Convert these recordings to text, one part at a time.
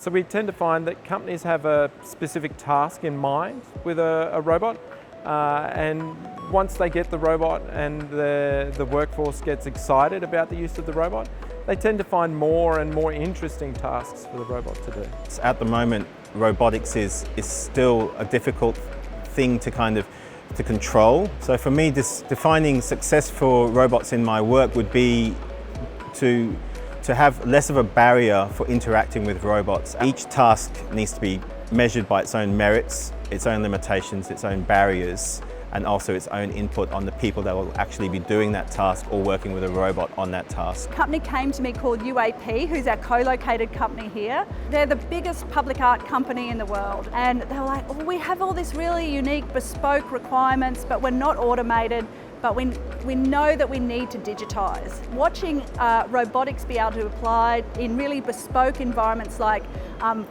So we tend to find that companies have a specific task in mind with a robot, and once they get the robot and the workforce gets excited about the use of the robot, they tend to find more and more interesting tasks for the robot to do. At the moment, robotics is still a difficult thing to control. So for me, defining success for robots in my work would be to have less of a barrier for interacting with robots. Each task needs to be measured by its own merits, its own limitations, its own barriers, and also its own input on the people that will actually be doing that task or working with a robot on that task. A company came to me called UAP, who's our co-located company here. They're the biggest public art company in the world. And they were like, oh, we have all this really unique bespoke requirements, but we're not automated. But we know that we need to digitise. Watching robotics be able to apply in really bespoke environments like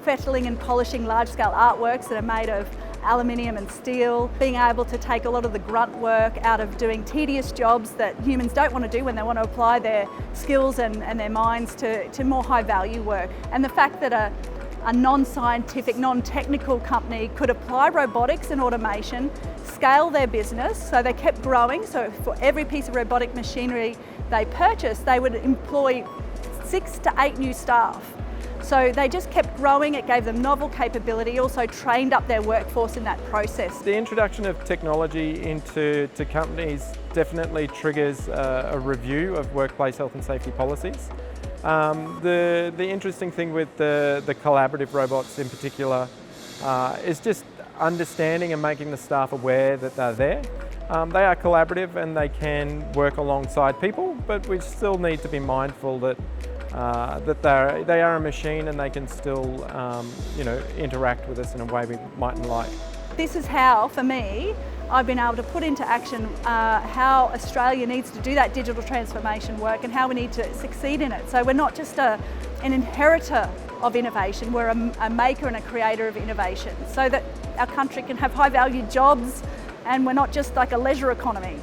fettling and polishing large-scale artworks that are made of aluminium and steel, being able to take a lot of the grunt work out of doing tedious jobs that humans don't want to do when they want to apply their skills and their minds to more high-value work. And the fact that a non-scientific, non-technical company could apply robotics and automation, scale their business, so they kept growing. So for every piece of robotic machinery they purchased, they would employ 6 to 8 new staff. So they just kept growing. It gave them novel capability, also trained up their workforce in that process. The introduction of technology into companies definitely triggers a review of workplace health and safety policies. The interesting thing with the collaborative robots in particular is just understanding and making the staff aware that they're there. They are collaborative and they can work alongside people, but we still need to be mindful that they are a machine and they can still interact with us in a way we mightn't like. This is how, for me, I've been able to put into action how Australia needs to do that digital transformation work and how we need to succeed in it. So we're not just an inheritor of innovation, we're a maker and a creator of innovation so that our country can have high-value jobs and we're not just like a leisure economy.